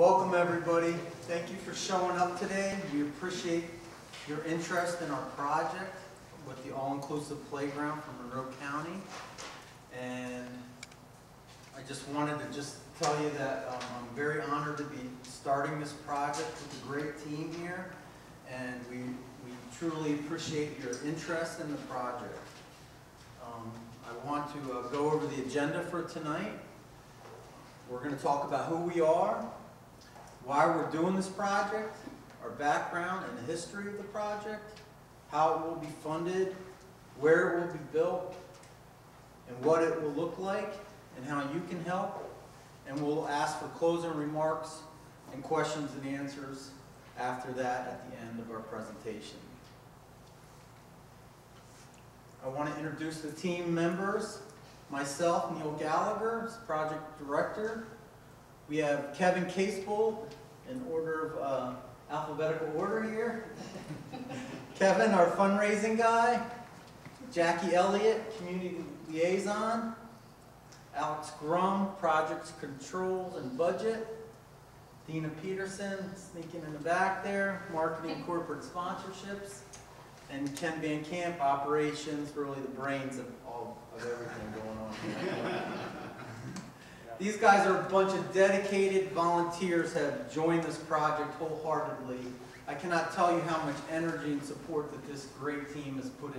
Welcome everybody. Thank you for showing up today. We appreciate your interest in our project with the all-inclusive playground from Monroe County. And I just wanted to tell you that I'm very honored to be starting this project with a great team here. And we truly appreciate your interest in the project. I want to go over the agenda for tonight. We're going to talk about who we are, why we're doing this project, our background and the history of the project, how it will be funded, where it will be built, and what it will look like, and how you can help. And we'll ask for closing remarks and questions and answers after that at the end of our presentation. I want to introduce the team members. Myself, Neil Gallagher, as project director. We have Kevin Casebold in order of alphabetical order here. Kevin, our fundraising guy. Jackie Elliott, community liaison. Alex Grum, project controls and budget. Dina Peterson, sneaking in the back there, marketing and corporate sponsorships. And Ken Van Camp, operations, really the brains of everything going on here. These guys are a bunch of dedicated volunteers have joined this project wholeheartedly. I cannot tell you how much energy and support that this great team has put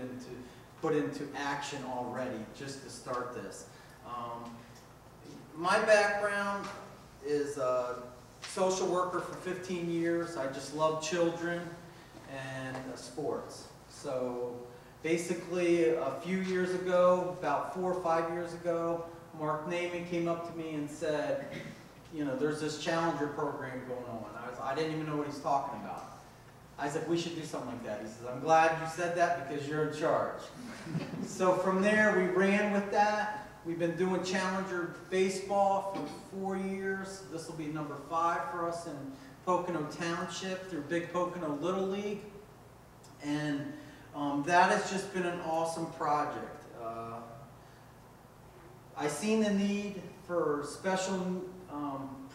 into action already just to start this. My background is a social worker for 15 years. I just love children and sports. So basically a few years ago, about 4 or 5 years ago, Mark Naiman came up to me and said, you know, there's this Challenger program going on. I didn't even know what he's talking about. I said, we should do something like that. He says, I'm glad you said that because you're in charge. So from there, we ran with that. We've been doing Challenger baseball for 4 years. This will be number 5 for us in Pocono Township through Big Pocono Little League. And that has just been an awesome project. I seen the need for special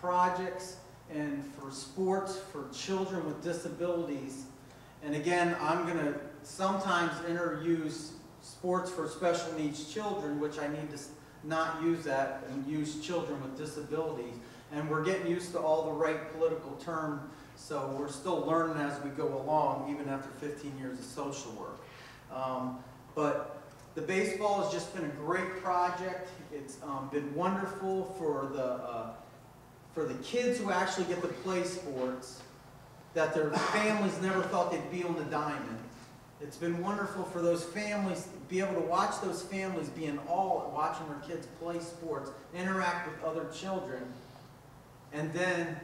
projects and for sports for children with disabilities. And again, I'm going to sometimes use sports for special needs children, which I need to not use that and use children with disabilities. And we're getting used to all the right political terms, so we're still learning as we go along, even after 15 years of social work. But the baseball has just been a great project. It's been wonderful for the kids who actually get to play sports, that their families never thought they'd be on the diamond. It's been wonderful for those families to be able to watch those families be in awe at watching their kids play sports, interact with other children, and then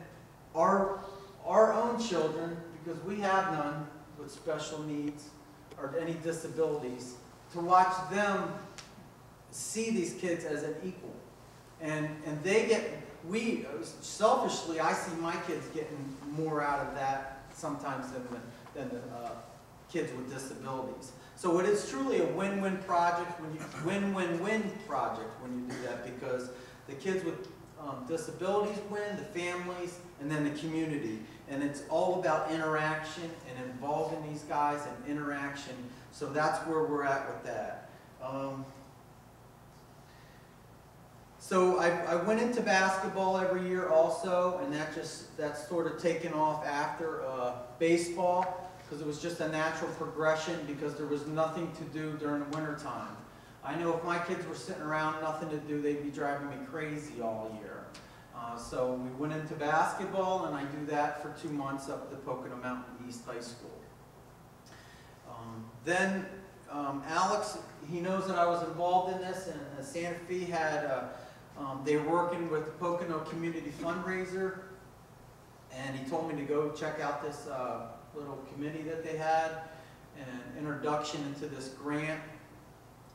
our own children, because we have none with special needs or any disabilities, to watch them see these kids as an equal. And selfishly, I see my kids getting more out of that sometimes than the kids with disabilities. So it is truly a win-win project, win-win-win project when you do that, because the kids with disabilities win, the families, and then the community. And it's all about interaction and involving these guys in interaction. So that's where we're at with that. So I went into basketball every year also, and that's sort of taken off after baseball, because it was just a natural progression, because there was nothing to do during the winter time. I know if my kids were sitting around, nothing to do, they'd be driving me crazy all year. So we went into basketball, and I do that for 2 months up at the Pocono Mountain East High School. Then Alex, he knows that I was involved in this, and Santa Fe had, they were working with the Pocono Community Fundraiser, and he told me to go check out this little committee that they had, and introduction into this grant.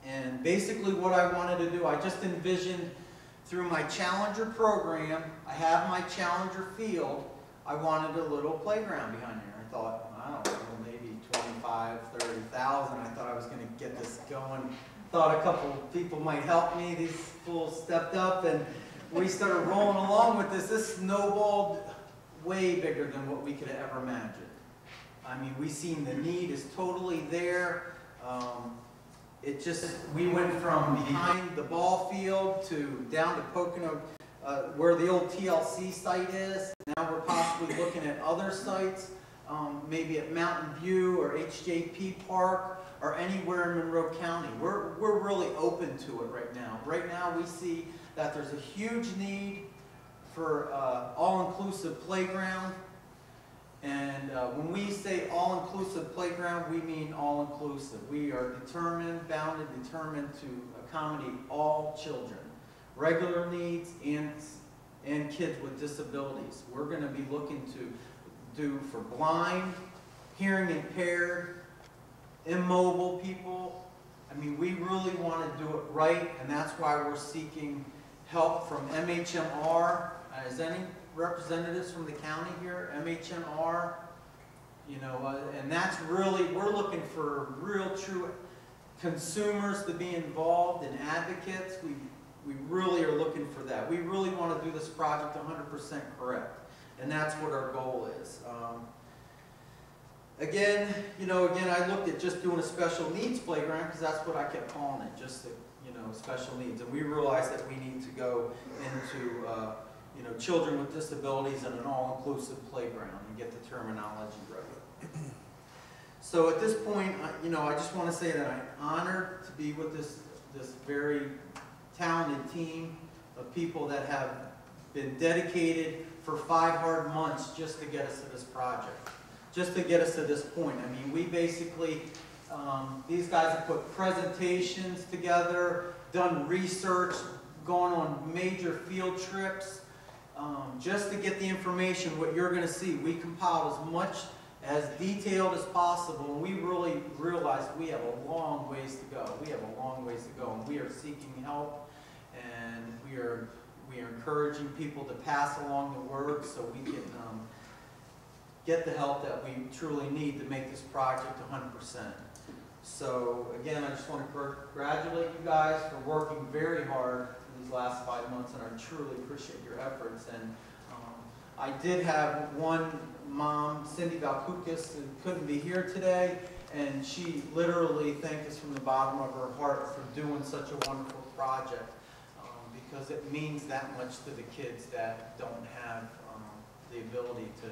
And basically what I wanted to do, I just envisioned through my Challenger program, I have my Challenger field, I wanted a little playground behind here. I thought, I don't know, maybe 25, 30,000. I thought I was going to get this going. Thought a couple people might help me. These fools stepped up and we started rolling along with this. This snowballed way bigger than what we could have ever imagined. I mean, we seen the need is totally there. We went from behind the ball field to down to Pocono, where the old TLC site is. Now we're possibly looking at other sites, maybe at Mountain View or HJP Park or anywhere in Monroe County. We're really open to it right now. Right now we see that there's a huge need for all-inclusive playground. And when we say all-inclusive playground, we mean all-inclusive. We are determined to accommodate all children, regular needs and kids with disabilities. We're going to be looking to do for blind, hearing impaired, immobile people. I mean, we really want to do it right, and that's why we're seeking help from MHMR. Is any representatives from the county here? MHMR, you know, and that's really, we're looking for real, true consumers to be involved and advocates. We really are looking for that. We really want to do this project 100% correct, and that's what our goal is. Again, I looked at just doing a special needs playground because that's what I kept calling it, just the, special needs, and we realized that we need to go into children with disabilities and an all-inclusive playground and get the terminology right. So at this point, I just want to say that I'm honored to be with this very talented team of people that have been dedicated for 5 hard months just to get us to this project, just to get us to this point. I mean, we basically, these guys have put presentations together, done research, gone on major field trips, just to get the information, what you're going to see. We compiled as much, as detailed as possible, and we really realized we have a long ways to go. We have a long ways to go, and we are seeking help, and we are encouraging people to pass along the word so we can get the help that we truly need to make this project 100%. So again, I just want to congratulate you guys for working very hard these last 5 months, and I truly appreciate your efforts. And I did have one mom, Cindy Valkukis, who couldn't be here today, and she literally thanked us from the bottom of her heart for doing such a wonderful project, because it means that much to the kids that don't have the ability to,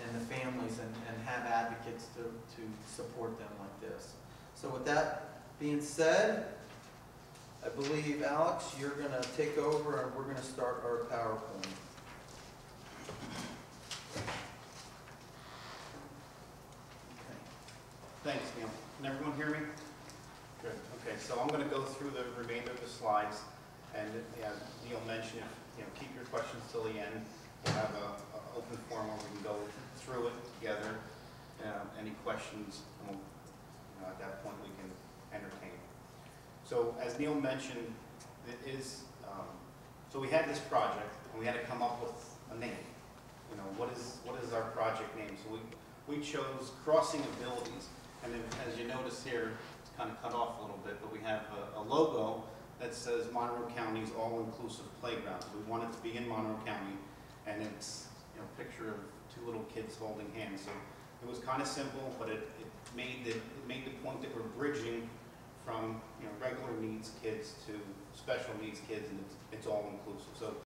and the families, and have advocates to support them like this. So with that being said, I believe, Alex, you're going to take over and we're going to start our PowerPoint. Okay. Thanks, Neil. Can everyone hear me? Good. Okay, so I'm going to go through the remainder of the slides, and Neil mentioned, keep your questions till the end. We'll have an open forum where we can go through it together. Any questions, and at that point we can entertain. So as Neil mentioned, it is, so we had this project and we had to come up with a name. What is our project name? So we chose Crossing Abilities, and then, as you notice here, it's kind of cut off a little bit, but we have a logo that says Monroe County's All-Inclusive Playground. So we want it to be in Monroe County, and it's a picture of 2 little kids holding hands. So it was kind of simple, but it made the point that we're bridging from regular needs kids to special needs kids, and it's all inclusive. So